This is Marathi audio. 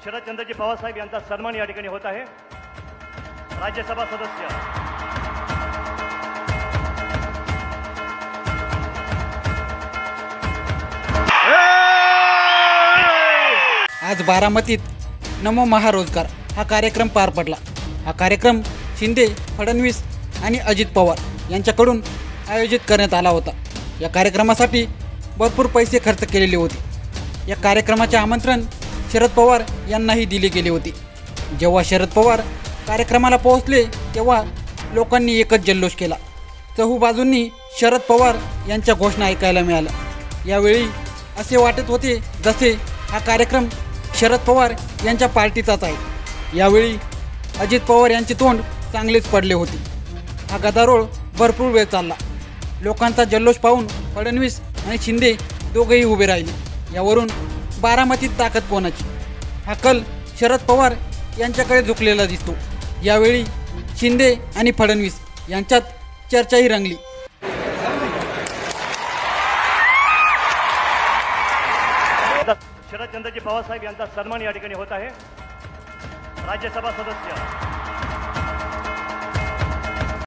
शरदचंद्रजी पवार साहेब यांचा सन्मान या ठिकाणी होत आहे। राज्यसभा सदस्य आज बारामतीत नमो महारोजगार हा कार्यक्रम पार पडला। हा कार्यक्रम शिंदे, फडणवीस आणि अजित पवार यांच्याकडून आयोजित करण्यात आला होता। या कार्यक्रमासाठी भरपूर पैसे खर्च केलेले होते। या कार्यक्रमाचे आमंत्रण शरद पवार यांनाही दिले गेले होते। जेव्हा शरद पवार कार्यक्रमाला पोहोचले तेव्हा लोकांनी एकच जल्लोष केला। चहू बाजूंनी शरद पवार यांच्या घोषणा ऐकायला मिळाल्या। यावेळी असे वाटत होते जसे हा कार्यक्रम शरद पवार यांच्या पार्टीचाच आहे। यावेळी अजित पवार यांचे तोंड चांगलेच पडले होते। हा गदारोळ भरपूर वेळ चालला। लोकांचा जल्लोष पाहून फडणवीस आणि शिंदे दोघेही उभे राहिले। यावरून बारामतीत ताकद कोणाची हा कल शरद पवार यांच्याकडे झुकलेला दिसतो। यावेळी शिंदे आणि फडणवीस यांच्यात चर्चाही रंगली। शरदचंद्रजी पवार साहेब यांचा सन्मान या ठिकाणी होत आहे। राज्यसभा सदस्य